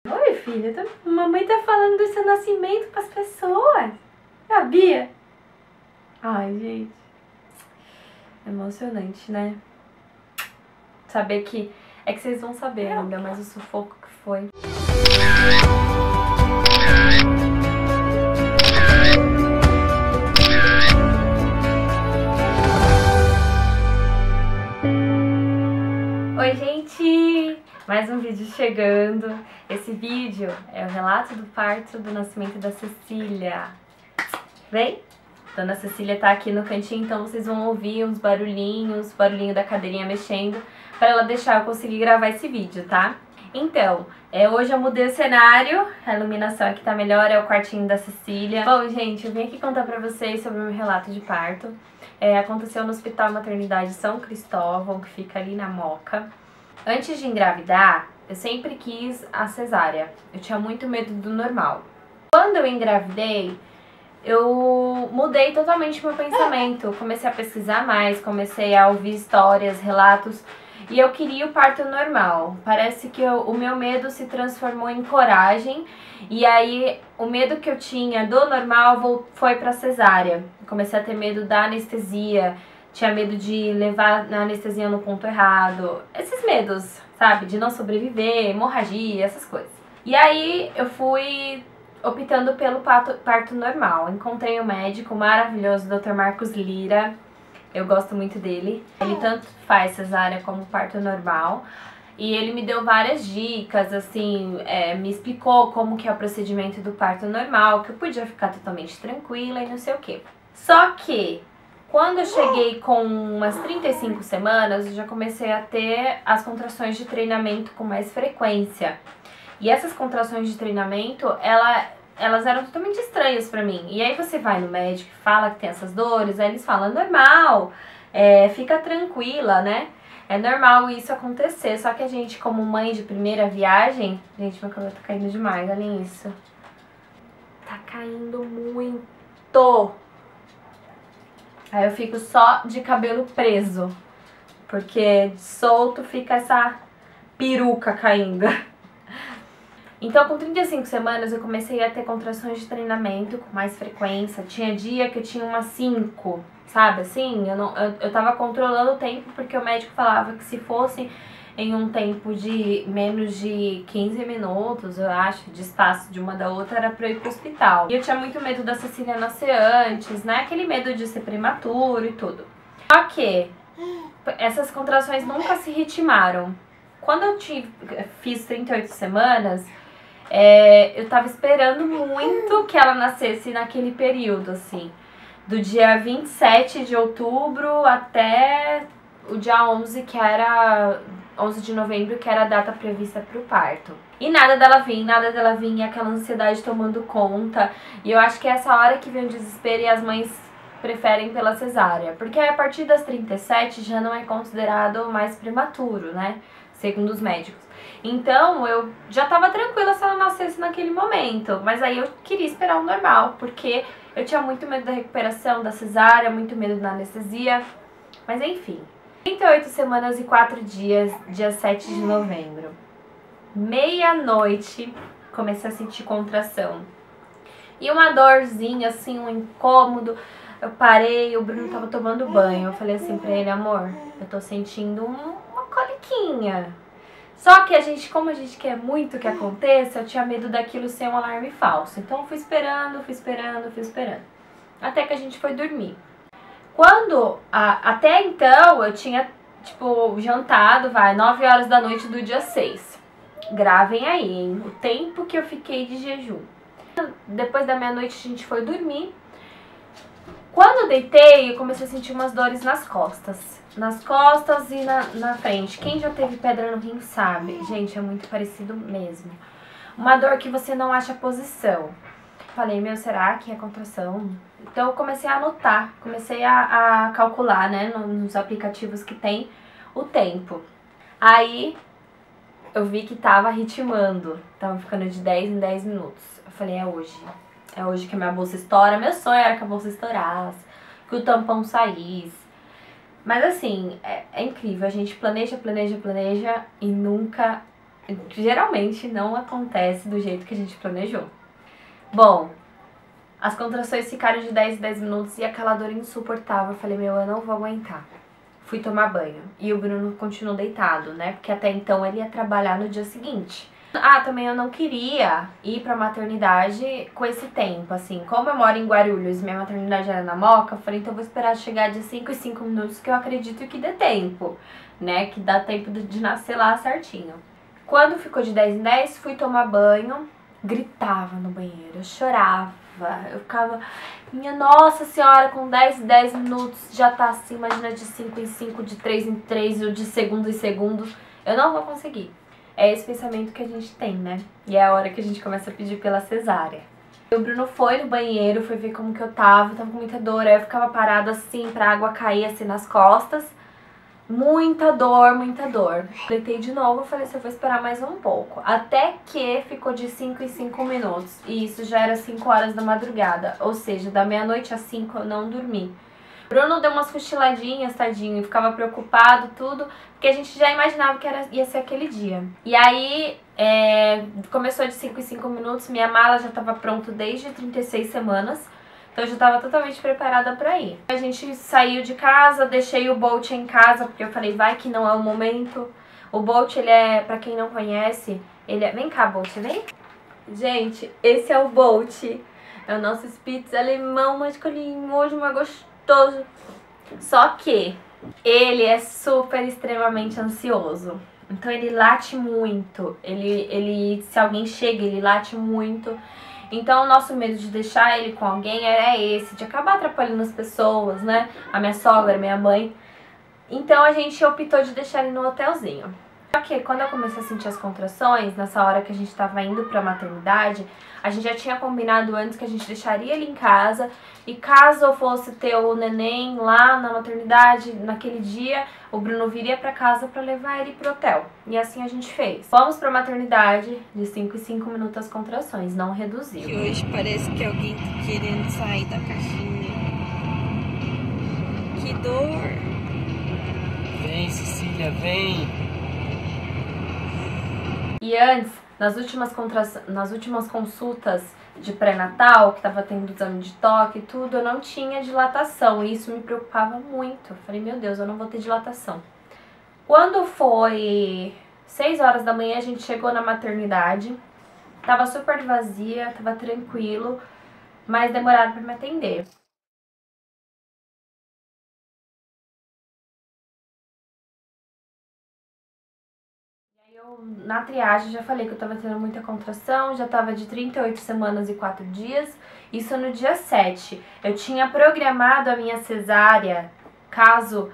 Oi, filha, mamãe tá falando do seu nascimento pras pessoas. Sabia? Ai, gente. Emocionante, né? Saber que... É que vocês vão saber ainda, mas o sufoco que foi. Oi, gente! Mais um vídeo chegando. Esse vídeo é o relato do parto do nascimento da Cecília. Vem? Dona Cecília tá aqui no cantinho, então vocês vão ouvir uns barulhinhos, barulhinho da cadeirinha mexendo, pra ela deixar eu conseguir gravar esse vídeo, tá? Então, hoje eu mudei o cenário, a iluminação aqui tá melhor, é o quartinho da Cecília. Bom, gente, eu vim aqui contar pra vocês sobre o meu relato de parto. Aconteceu no Hospital Maternidade São Cristóvão, que fica ali na Moca. Antes de engravidar, eu sempre quis a cesárea. Eu tinha muito medo do normal. Quando eu engravidei, eu mudei totalmente meu pensamento. Comecei a pesquisar mais, comecei a ouvir histórias, relatos, e eu queria o parto normal. Parece que o meu medo se transformou em coragem, e aí o medo que eu tinha do normal foi pra cesárea. Comecei a ter medo da anestesia, tinha medo de levar a anestesia no ponto errado. Esses medos, sabe? De não sobreviver, hemorragia, essas coisas. E aí eu fui optando pelo parto normal. Encontrei um médico maravilhoso, Dr. Marcos Lira. Eu gosto muito dele. Ele tanto faz cesárea como parto normal. E ele me deu várias dicas, assim, me explicou como que é o procedimento do parto normal, que eu podia ficar totalmente tranquila e não sei o quê. Só que, quando eu cheguei com umas 35 semanas, eu já comecei a ter as contrações de treinamento com mais frequência. E essas contrações de treinamento, elas eram totalmente estranhas pra mim. E aí você vai no médico e fala que tem essas dores, aí eles falam, normal, fica tranquila, né? É normal isso acontecer, só que a gente, como mãe de primeira viagem... Gente, meu cabelo tá caindo demais, olhem isso. Tá caindo muito! Aí eu fico só de cabelo preso, porque solto fica essa peruca caindo. Então, com 35 semanas, eu comecei a ter contrações de treinamento com mais frequência. Tinha dia que eu tinha umas 5, sabe? Assim, eu tava controlando o tempo, porque o médico falava que se fosse em um tempo de menos de 15 minutos, eu acho, de espaço de uma da outra, era pra eu ir pro hospital. E eu tinha muito medo da Cecília nascer antes, né? Aquele medo de ser prematuro e tudo. Só que essas contrações nunca se ritmaram. Quando eu fiz 38 semanas... eu tava esperando muito que ela nascesse naquele período, assim, do dia 27 de outubro até o dia 11, que era 11 de novembro, que era a data prevista pro parto. E nada dela vir, aquela ansiedade tomando conta. E eu acho que é essa hora que vem o desespero e as mães preferem pela cesárea. Porque a partir das 37 já não é considerado mais prematuro, né? Segundo os médicos. Então, eu já tava tranquila se ela nascesse naquele momento. Mas aí eu queria esperar o normal, porque eu tinha muito medo da recuperação, da cesárea, muito medo da anestesia. Mas enfim. 38 semanas e 4 dias, dia 7 de novembro. Meia-noite, comecei a sentir contração. E uma dorzinha, assim, um incômodo. Eu parei, o Bruno tava tomando banho. Eu falei assim pra ele, amor, eu tô sentindo uma coliquinha. Só que como a gente quer muito que aconteça, eu tinha medo daquilo ser um alarme falso. Então eu fui esperando. Até que a gente foi dormir. Até então, eu tinha, jantado, 9 horas da noite do dia 6. Gravem aí, hein? O tempo que eu fiquei de jejum. Depois da meia-noite a gente foi dormir. Quando eu deitei, eu comecei a sentir umas dores nas costas. Nas costas e na frente. Quem já teve pedra no rim sabe. Gente, é muito parecido mesmo. Uma dor que você não acha posição. Falei, meu, será que é contração? Então eu comecei a anotar. Comecei a calcular, né, nos aplicativos que tem o tempo. Aí eu vi que tava ritmando. Tava ficando de 10 em 10 minutos. Eu falei, é hoje. É hoje que a minha bolsa estoura. Meu sonho era que a bolsa estourasse, que o tampão saísse. Mas assim, é incrível. A gente planeja e nunca geralmente não acontece do jeito que a gente planejou. Bom, as contrações ficaram de 10 em 10 minutos e aquela dor insuportável. Eu falei, meu, eu não vou aguentar. Fui tomar banho. E o Bruno continuou deitado, né? Porque até então ele ia trabalhar no dia seguinte. Ah, também eu não queria ir pra maternidade com esse tempo, assim. Como eu moro em Guarulhos e minha maternidade era na Moca, eu falei, então eu vou esperar chegar de 5 em 5 minutos, que eu acredito que dê tempo, né? Que dá tempo de nascer lá certinho. Quando ficou de 10 em 10, fui tomar banho, gritava no banheiro, eu chorava. Eu ficava, minha nossa senhora, com 10 em 10 minutos já tá assim, imagina de 5 em 5, de 3 em 3, ou de segundo em segundo. Eu não vou conseguir. É esse pensamento que a gente tem, né? E é a hora que a gente começa a pedir pela cesárea. O Bruno foi no banheiro, foi ver como que eu tava com muita dor. Aí eu ficava parada assim, pra água cair assim nas costas. Muita dor, muita dor. Deitei de novo, eu falei assim, eu vou esperar mais um pouco. Até que ficou de 5 em 5 minutos. E isso já era 5 horas da madrugada. Ou seja, da meia-noite às 5 eu não dormi. Bruno deu umas cochiladinhas, tadinho, ficava preocupado, tudo, porque a gente já imaginava que ia ser aquele dia. E aí, começou de 5 em 5 minutos, minha mala já estava pronta desde 36 semanas, então eu já estava totalmente preparada para ir. A gente saiu de casa, deixei o Bolt em casa, porque eu falei, vai que não é o momento. O Bolt, ele é, pra quem não conhece, ele é... Vem cá, Bolt, vem. Gente, esse é o Bolt, é o nosso Spitz alemão, masculinho, hoje mais gostoso. Só que ele é super extremamente ansioso. Então ele late muito. Ele se alguém chega, ele late muito. Então o nosso medo de deixar ele com alguém era esse, de acabar atrapalhando as pessoas, né? A minha sogra, a minha mãe. Então a gente optou de deixar ele no hotelzinho. Só que quando eu comecei a sentir as contrações, nessa hora que a gente tava indo pra maternidade, a gente já tinha combinado antes que a gente deixaria ele em casa. E caso eu fosse ter o neném lá na maternidade, naquele dia, o Bruno viria pra casa pra levar ele pro hotel. E assim a gente fez. Fomos pra maternidade, de 5 em 5 minutos as contrações, não reduziu. Que hoje parece que alguém tá querendo sair da caixinha. Que dor! Vem, Cecília, vem! E antes, nas últimas consultas de pré-natal, que tava tendo exame de toque e tudo, eu não tinha dilatação. E isso me preocupava muito. Eu falei, meu Deus, eu não vou ter dilatação. Quando foi 6 horas da manhã, a gente chegou na maternidade. Tava super vazia, tava tranquilo, mas demoraram pra me atender. Na triagem já falei que eu tava tendo muita contração, já tava de 38 semanas e 4 dias, isso no dia 7. Eu tinha programado a minha cesárea, caso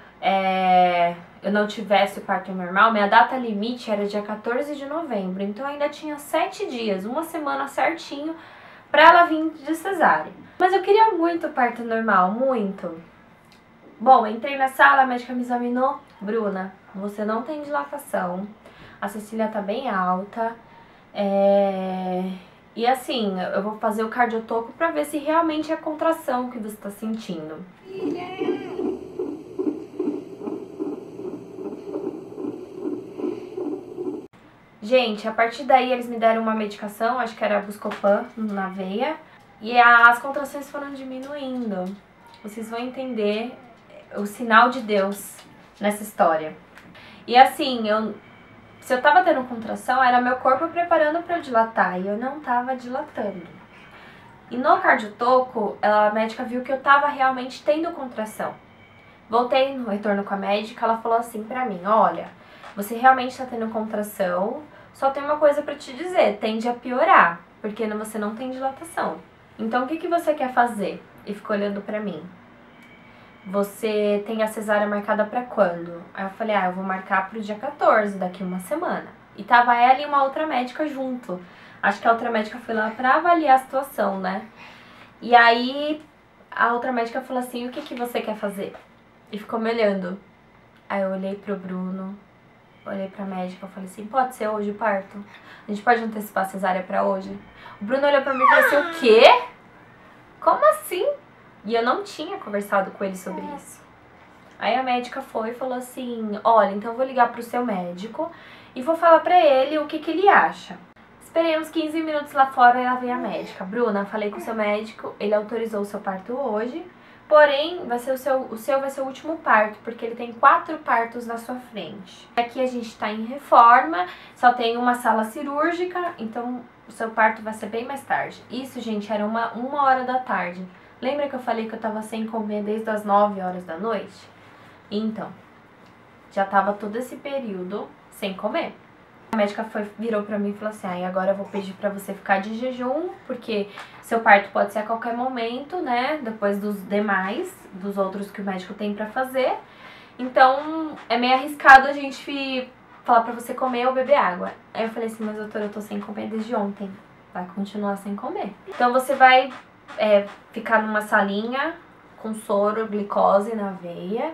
eu não tivesse o parto normal, minha data limite era dia 14 de novembro, então ainda tinha 7 dias, uma semana certinho, pra ela vir de cesárea. Mas eu queria muito o parto normal, muito. Bom, entrei na sala, a médica me examinou. Bruna, você não tem dilatação. A Cecília tá bem alta, e assim, eu vou fazer o cardiotoco pra ver se realmente é a contração que você tá sentindo. Gente, a partir daí eles me deram uma medicação, acho que era Buscopan na veia, e as contrações foram diminuindo. Vocês vão entender o sinal de Deus nessa história. E assim, se eu tava tendo contração, era meu corpo preparando pra eu dilatar, e eu não tava dilatando. E no cardiotoco, a médica viu que eu tava realmente tendo contração. Voltei no retorno com a médica, ela falou assim pra mim, olha, você realmente tá tendo contração, só tem uma coisa pra te dizer, tende a piorar, porque você não tem dilatação. Então o que você quer fazer? E ficou olhando pra mim. Você tem a cesárea marcada pra quando? Aí eu falei, eu vou marcar pro dia 14, daqui uma semana. E tava ela e uma outra médica junto. Acho que a outra médica foi lá pra avaliar a situação, né? E aí a outra médica falou assim, o que você quer fazer? E ficou me olhando. Aí eu olhei pro Bruno, olhei pra médica, eu falei assim, pode ser hoje o parto? A gente pode antecipar a cesárea pra hoje? O Bruno olhou pra mim e falou assim, o quê? Como assim? E eu não tinha conversado com ele sobre isso. Aí a médica foi e falou assim, olha, então eu vou ligar pro seu médico e vou falar pra ele o que ele acha. Esperei uns 15 minutos lá fora e lá veio a médica. Bruna, falei com o seu médico, ele autorizou o seu parto hoje, porém vai ser o seu vai ser o último parto, porque ele tem 4 partos na sua frente. Aqui a gente tá em reforma, só tem uma sala cirúrgica, então o seu parto vai ser bem mais tarde. Isso, gente, era uma hora da tarde. Lembra que eu falei que eu tava sem comer desde as 9 horas da noite? Então, já tava todo esse período sem comer. A médica virou pra mim e falou assim, agora eu vou pedir pra você ficar de jejum, porque seu parto pode ser a qualquer momento, né, depois dos demais, dos outros que o médico tem pra fazer. Então, é meio arriscado a gente falar pra você comer ou beber água. Aí eu falei assim, mas doutora, eu tô sem comer desde ontem, vai continuar sem comer. Então você vai ficar numa salinha com soro, glicose na veia.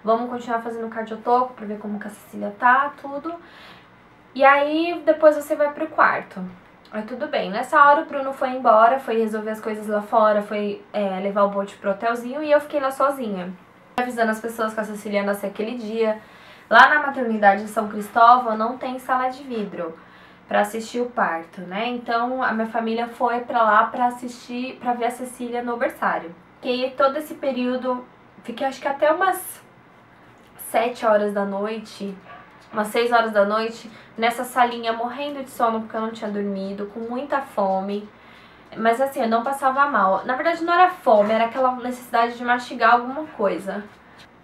Vamos continuar fazendo cardiotoco pra ver como que a Cecília tá, tudo. E aí, depois você vai pro quarto. Aí tudo bem. Nessa hora o Bruno foi embora, foi resolver as coisas lá fora, foi levar o Bolt pro hotelzinho e eu fiquei lá sozinha. Avisando as pessoas que a Cecília ia nascer aquele dia. Lá na maternidade de São Cristóvão não tem sala de vidro pra assistir o parto, né? Então a minha família foi pra lá pra assistir, pra ver a Cecília no berçário. Fiquei todo esse período, fiquei acho que até umas 7 horas da noite, umas 6 horas da noite, nessa salinha morrendo de sono porque eu não tinha dormido, com muita fome. Mas assim, eu não passava mal. Na verdade não era fome, era aquela necessidade de mastigar alguma coisa.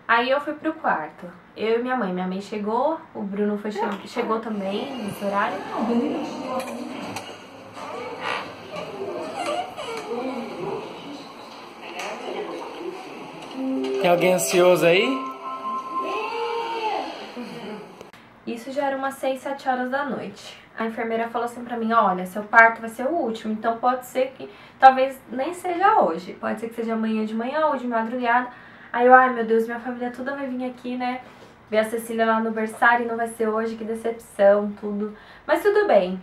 Aí eu fui pro quarto. Eu e minha mãe chegou, o Bruno chegou também nesse horário. Tem alguém ansioso aí? Isso já era umas 6, 7 horas da noite. A enfermeira falou assim pra mim, olha, seu parto vai ser o último, então pode ser que, talvez nem seja hoje, pode ser que seja amanhã de manhã ou de madrugada. Aí eu, ai meu Deus, minha família toda vai vir aqui, né, ver a Cecília lá no berçário e não vai ser hoje, que decepção, tudo. Mas tudo bem,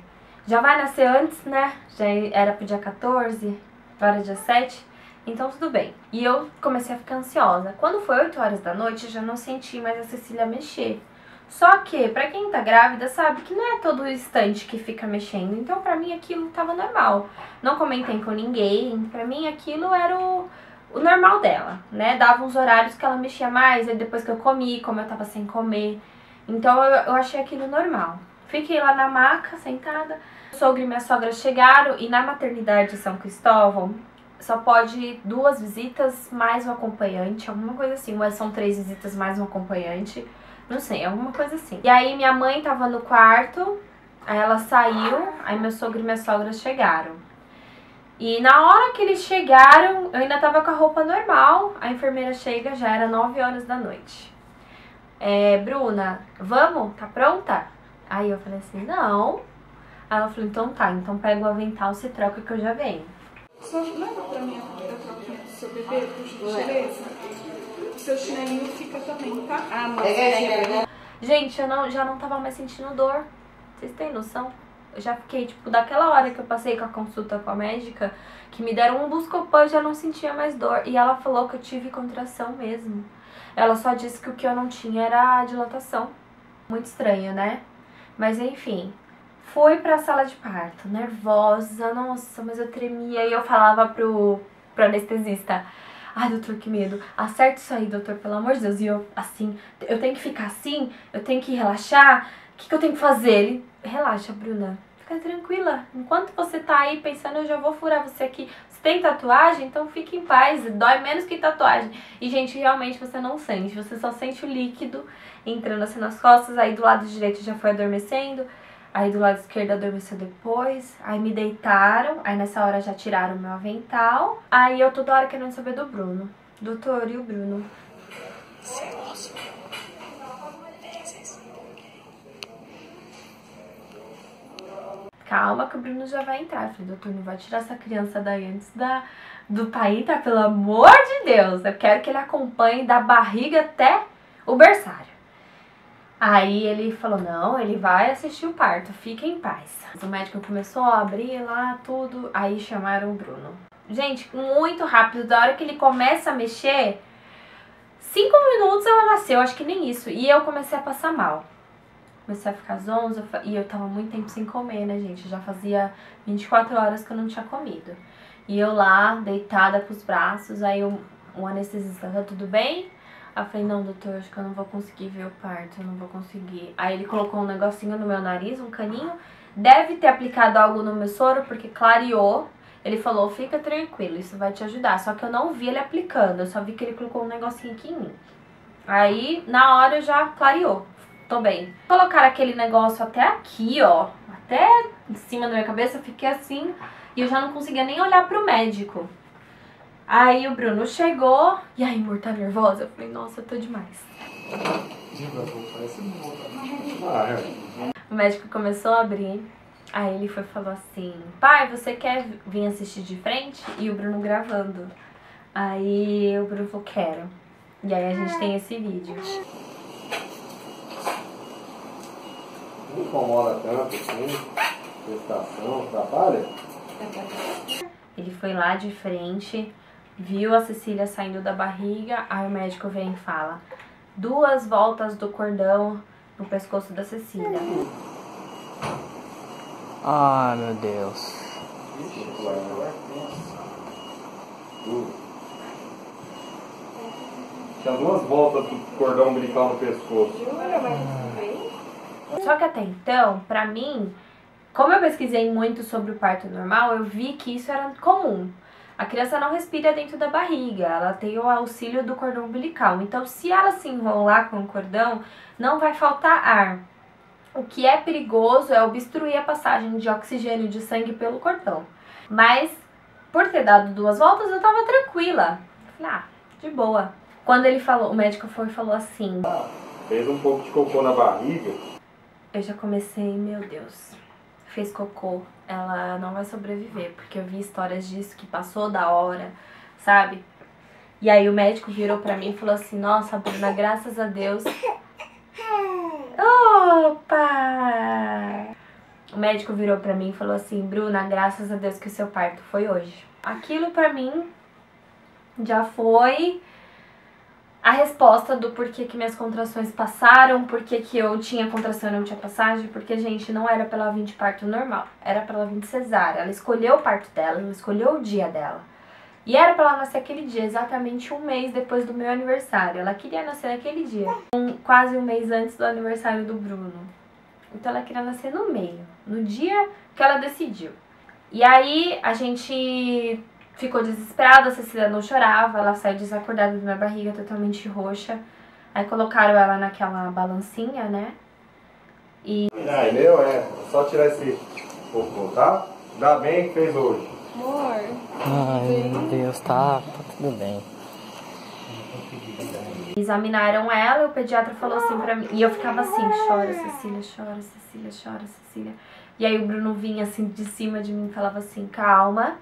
já vai nascer antes, né, já era pro dia 14, agora é dia 7, então tudo bem. E eu comecei a ficar ansiosa. Quando foi 8 horas da noite, eu já não senti mais a Cecília mexer. Só que, pra quem tá grávida, sabe que não é todo instante que fica mexendo. Então, pra mim, aquilo tava normal. Não comentei com ninguém. Pra mim, aquilo era o normal dela, né? Dava uns horários que ela mexia mais, aí depois que eu comi, como eu tava sem comer. Então, eu achei aquilo normal. Fiquei lá na maca, sentada. O sogro e minha sogra chegaram e na maternidade de São Cristóvão só pode 2 visitas mais um acompanhante, alguma coisa assim. Mas são 3 visitas mais um acompanhante. Não sei, alguma coisa assim. E aí minha mãe tava no quarto, aí ela saiu, aí meu sogro e minha sogra chegaram. E na hora que eles chegaram, eu ainda tava com a roupa normal, a enfermeira chega, já era 9 horas da noite. Bruna, vamos? Tá pronta? Aí eu falei assim, não. Aí ela falou, então tá, então pega o avental, se troca que eu já venho. Só leva pra mim a troquinha do seu bebê, por gentileza. O seu chinelinho fica também, tá? Ah, mas Gente, eu já não tava mais sentindo dor. Vocês têm noção? Eu já fiquei, tipo, daquela hora que eu passei com a consulta com a médica, que me deram um Buscopan, eu já não sentia mais dor. E ela falou que eu tive contração mesmo. Ela só disse que o que eu não tinha era a dilatação. Muito estranho, né? Mas enfim, fui pra sala de parto, nervosa, nossa, mas eu tremia. E eu falava pro anestesista, ai, doutor, que medo. Acerta isso aí, doutor, pelo amor de Deus. E eu, assim, eu tenho que ficar assim? Eu tenho que relaxar? O que eu tenho que fazer? Ele, relaxa, Bruna. Fica tranquila. Enquanto você tá aí pensando, eu já vou furar você aqui. Você tem tatuagem? Então fique em paz. Dói menos que tatuagem. E, gente, realmente você não sente. Você só sente o líquido entrando assim nas costas. Aí do lado direito já foi adormecendo. Aí do lado esquerdo adormeceu depois, aí me deitaram, aí nessa hora já tiraram o meu avental. Aí eu toda hora querendo saber do Bruno. Doutor, e o Bruno? Calma que o Bruno já vai entrar. Eu falei, doutor, não vai tirar essa criança daí antes do pai entrar, pelo amor de Deus. Eu quero que ele acompanhe da barriga até o berçário. Aí ele falou, não, ele vai assistir o parto, fica em paz. O médico começou a abrir lá tudo, aí chamaram o Bruno. Gente, muito rápido, da hora que ele começa a mexer, 5 minutos ela nasceu, acho que nem isso. E eu comecei a passar mal. comecei a ficar zonza, e eu tava muito tempo sem comer, né, gente? Já fazia 24 horas que eu não tinha comido. E eu lá, deitada pros braços, aí o anestesista, tá tudo bem? Aí eu falei, não, doutor, acho que eu não vou conseguir ver o parto, eu não vou conseguir. Aí ele colocou um negocinho no meu nariz, um caninho, deve ter aplicado algo no meu soro, porque clareou. Ele falou, fica tranquilo, isso vai te ajudar. Só que eu não vi ele aplicando, eu só vi que ele colocou um negocinho aqui em mim. Aí, na hora, já clareou. Tô bem. Colocaram aquele negócio até aqui, ó. Até em cima da minha cabeça, eu fiquei assim. E eu já não conseguia nem olhar pro médico. Aí o Bruno chegou. E aí, amor, tá nervosa? Eu falei, nossa, eu tô demais. O médico começou a abrir. Aí ele foi e falou assim, pai, você quer vir assistir de frente? E o Bruno gravando. Aí o Bruno falou, quero. E aí a gente tem esse vídeo. Não incomoda tanto assim, gestação, trabalha? Ele foi lá de frente, viu a Cecília saindo da barriga, aí o médico vem e fala, 2 voltas do cordão no pescoço da Cecília. Ai, meu Deus. Tinha 2 voltas do cordão umbilical no pescoço. Só que até então, pra mim, como eu pesquisei muito sobre o parto normal, eu vi que isso era comum. A criança não respira dentro da barriga, ela tem o auxílio do cordão umbilical. Então, se ela se enrolar com o cordão, não vai faltar ar. O que é perigoso é obstruir a passagem de oxigênio de sangue pelo cordão. Mas, por ter dado 2 voltas, eu tava tranquila. Falei, de boa. Quando ele falou, o médico foi e falou assim... Fez um pouco de cocô na barriga. Eu já comecei, meu Deus, fez cocô, ela não vai sobreviver, porque eu vi histórias disso que passou da hora, sabe? E aí o médico virou pra mim e falou assim, nossa, Bruna, graças a Deus... Opa! O médico virou pra mim e falou assim, Bruna, graças a Deus que o seu parto foi hoje. Aquilo pra mim já foi... a resposta do porquê que minhas contrações passaram, porquê que eu tinha contração e não tinha passagem, porque, gente, não era pra ela vir de parto normal, era pra ela vir de cesárea. Ela escolheu o parto dela, ela escolheu o dia dela. E era pra ela nascer aquele dia, exatamente 1 mês depois do meu aniversário. Ela queria nascer naquele dia, quase 1 mês antes do aniversário do Bruno. Então ela queria nascer no meio, no dia que ela decidiu. E aí a gente... ficou desesperada, a Cecília não chorava, ela saiu desacordada da minha barriga, totalmente roxa. Aí colocaram ela naquela balancinha, né? E... é só tirar esse cocô, tá? Ainda bem que fez hoje. Amor. Ai, meu Deus, tá tudo bem. examinaram ela e o pediatra falou assim pra mim, e eu ficava assim, chora Cecília, chora Cecília, chora Cecília. E aí o Bruno vinha assim de cima de mim e falava assim, calma,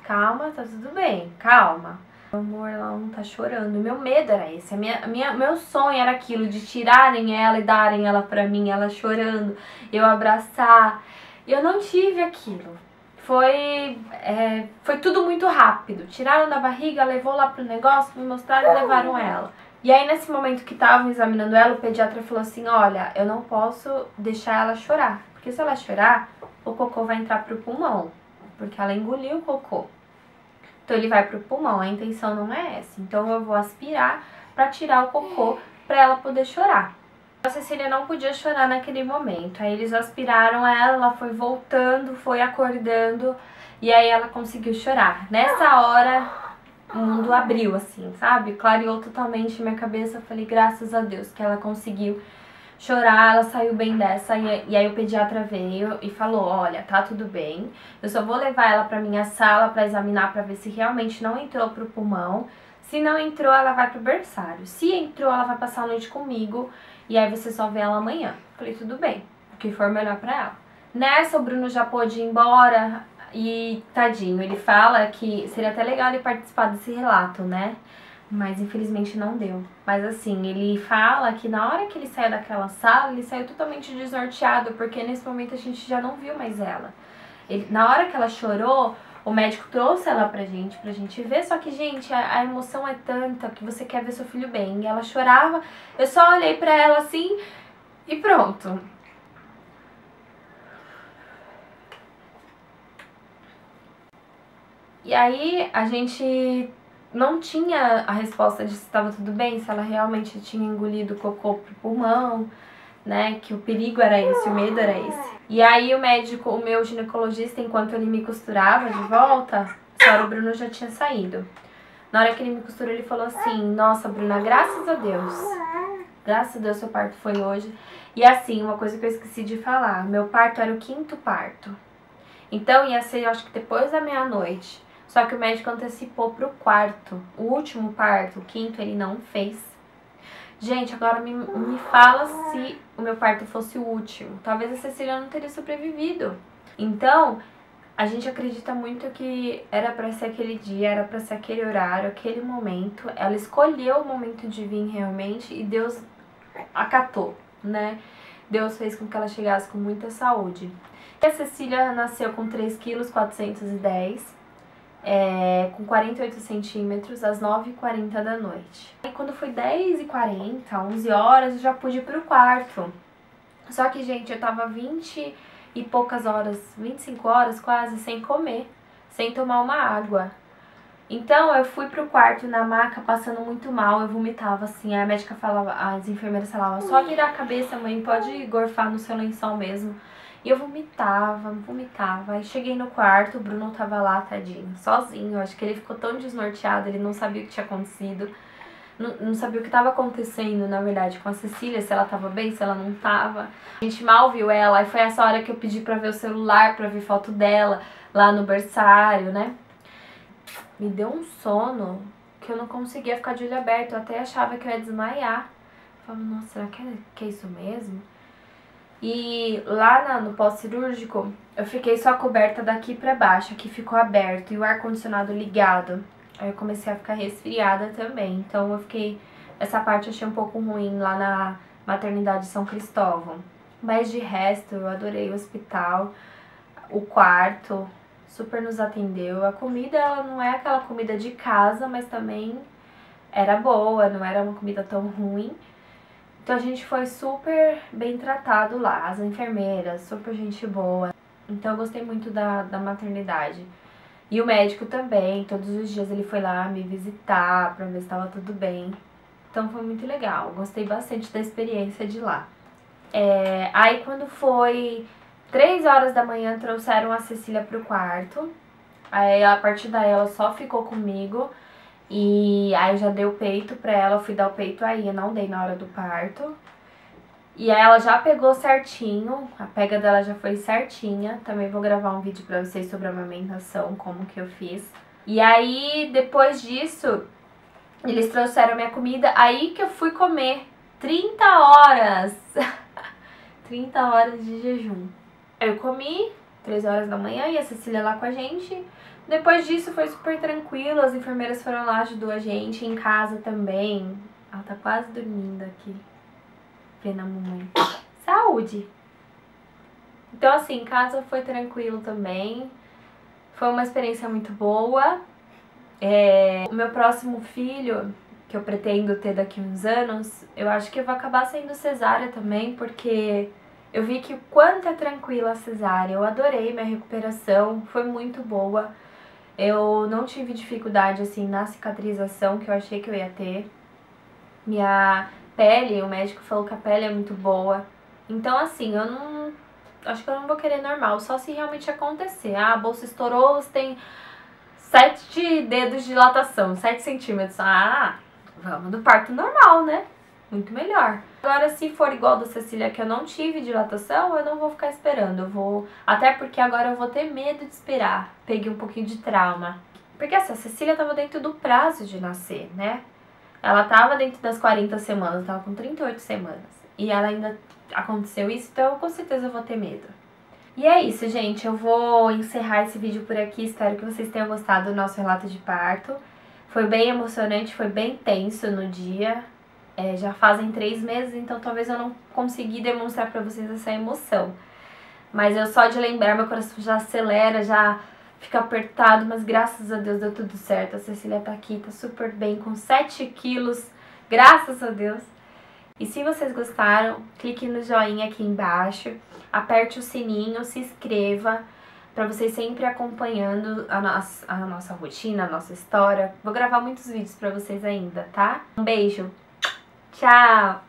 calma, tá tudo bem, calma. Amor, ela não tá chorando. Meu medo era esse. Meu sonho era aquilo de tirarem ela e darem ela pra mim, ela chorando, eu abraçar. Eu não tive aquilo. Foi tudo muito rápido. Tiraram da barriga, levou lá pro negócio, me mostraram e levaram ela. E aí nesse momento que estavam examinando ela, o pediatra falou assim, olha, eu não posso deixar ela chorar. Porque se ela chorar, o cocô vai entrar pro pulmão. Porque ela engoliu o cocô. Então ele vai pro pulmão, a intenção não é essa. Então eu vou aspirar pra tirar o cocô pra ela poder chorar. A Cecília não podia chorar naquele momento. Aí eles aspiraram ela foi voltando, foi acordando e aí ela conseguiu chorar. Nessa hora o mundo abriu assim, sabe? Clareou totalmente minha cabeça. Eu falei, graças a Deus que ela conseguiu chorar, ela saiu bem dessa. E aí o pediatra veio e falou, olha, tá tudo bem, eu só vou levar ela pra minha sala pra examinar, pra ver se realmente não entrou pro pulmão. Se não entrou, ela vai pro berçário. Se entrou, ela vai passar a noite comigo e aí você só vê ela amanhã. Falei, tudo bem, o que for melhor pra ela. Nessa, o Bruno já pôde ir embora e, tadinho, ele fala que seria até legal ele participar desse relato, né? Mas infelizmente não deu. Mas assim, ele fala que na hora que ele saiu daquela sala, ele saiu totalmente desnorteado, porque nesse momento a gente já não viu mais ela. Na hora que ela chorou, o médico trouxe ela pra gente ver, só que, gente, a emoção é tanta que você quer ver seu filho bem. E ela chorava, eu só olhei pra ela assim e pronto. E aí a gente não tinha a resposta de se estava tudo bem, se ela realmente tinha engolido o cocô pro pulmão, né, que o perigo era esse, o medo era esse. E aí o médico, o meu ginecologista, enquanto ele me costurava de volta, a senhora Bruno já tinha saído. Na hora que ele me costurou, ele falou assim: nossa, Bruna, graças a Deus seu parto foi hoje. E assim, uma coisa que eu esqueci de falar, meu parto era o 5º parto. Então ia ser, eu acho que depois da meia-noite. Só que o médico antecipou pro 4º. O último parto, o 5º, ele não fez. Gente, agora me fala se o meu parto fosse o último. Talvez a Cecília não teria sobrevivido. Então, a gente acredita muito que era pra ser aquele dia, era pra ser aquele horário, aquele momento. Ela escolheu o momento de vir realmente e Deus acatou, né? Deus fez com que ela chegasse com muita saúde. E a Cecília nasceu com 3,410 kg. Com 48 centímetros, às 9h40 da noite. E quando foi 10h40, 11 horas, eu já pude ir pro quarto. Só que, gente, eu tava 20 e poucas horas, 25 horas quase, sem comer, sem tomar uma água. Então, eu fui pro quarto na maca passando muito mal, eu vomitava assim. A médica falava, as enfermeiras falavam, só virar a cabeça, mãe, pode gorfar no seu lençol mesmo. E eu vomitava. Aí cheguei no quarto, o Bruno tava lá, tadinho, sozinho. Eu acho que ele ficou tão desnorteado, ele não sabia o que tinha acontecido. Não sabia o que tava acontecendo, na verdade, com a Cecília, se ela tava bem, se ela não tava. A gente mal viu ela, e foi essa hora que eu pedi pra ver o celular, pra ver foto dela lá no berçário, né? Me deu um sono que eu não conseguia ficar de olho aberto, eu até achava que eu ia desmaiar. Eu falava, nossa, será que é isso mesmo? E lá no pós-cirúrgico, eu fiquei só coberta daqui pra baixo, aqui ficou aberto e o ar-condicionado ligado. Aí eu comecei a ficar resfriada também, então eu fiquei... Essa parte eu achei um pouco ruim lá na maternidade São Cristóvão. Mas de resto, eu adorei o hospital, o quarto, super nos atendeu. A comida, ela não é aquela comida de casa, mas também era boa, não era uma comida tão ruim. Então a gente foi super bem tratado lá, as enfermeiras, super gente boa. Então eu gostei muito da maternidade. E o médico também, todos os dias ele foi lá me visitar pra ver se tava tudo bem. Então foi muito legal, gostei bastante da experiência de lá. Aí quando foi 3 horas da manhã, trouxeram a Cecília pro quarto. Aí a partir daí ela só ficou comigo. E aí eu já dei o peito pra ela, eu fui dar o peito aí, eu não dei na hora do parto. E aí ela já pegou certinho, a pega dela já foi certinha. Também vou gravar um vídeo pra vocês sobre a amamentação, como que eu fiz. E aí, depois disso, eles trouxeram minha comida, aí que eu fui comer. 30 horas! 30 horas de jejum. Eu comi, 3 horas da manhã, e a Cecília lá com a gente. Depois disso foi super tranquilo, as enfermeiras foram lá, ajudou a gente, em casa também. Ela tá quase dormindo aqui, vendo a mamãe. Saúde! Então assim, em casa foi tranquilo também. Foi uma experiência muito boa. O meu próximo filho, que eu pretendo ter daqui a uns anos, eu acho que eu vou acabar sendo cesárea também, porque eu vi que o quanto é tranquila a cesárea. Eu adorei minha recuperação, foi muito boa. Eu não tive dificuldade, assim, na cicatrização, que eu achei que eu ia ter. Minha pele, o médico falou que a pele é muito boa. Então, assim, eu não... Acho que eu não vou querer normal, só se realmente acontecer. Ah, a bolsa estourou, você tem 7 dedos de dilatação, 7 centímetros. Ah, vamos do parto normal, né? Muito melhor. Agora, se for igual da Cecília, que eu não tive dilatação, eu não vou ficar esperando. Eu vou... Até porque agora eu vou ter medo de esperar. Peguei um pouquinho de trauma. Porque assim, a Cecília tava dentro do prazo de nascer, né? Ela tava dentro das 40 semanas, tava com 38 semanas. E ela ainda aconteceu isso, então com certeza eu vou ter medo. E é isso, gente. Eu vou encerrar esse vídeo por aqui. Espero que vocês tenham gostado do nosso relato de parto. Foi bem emocionante, foi bem tenso no dia. Já fazem 3 meses, então talvez eu não consegui demonstrar pra vocês essa emoção. Mas eu só de lembrar, meu coração já acelera, já fica apertado, mas graças a Deus deu tudo certo. A Cecília tá aqui, tá super bem, com 7 quilos, graças a Deus. E se vocês gostaram, clique no joinha aqui embaixo, aperte o sininho, se inscreva, pra vocês sempre acompanhando a nossa rotina, a nossa história. Vou gravar muitos vídeos pra vocês ainda, tá? Um beijo! Tchau!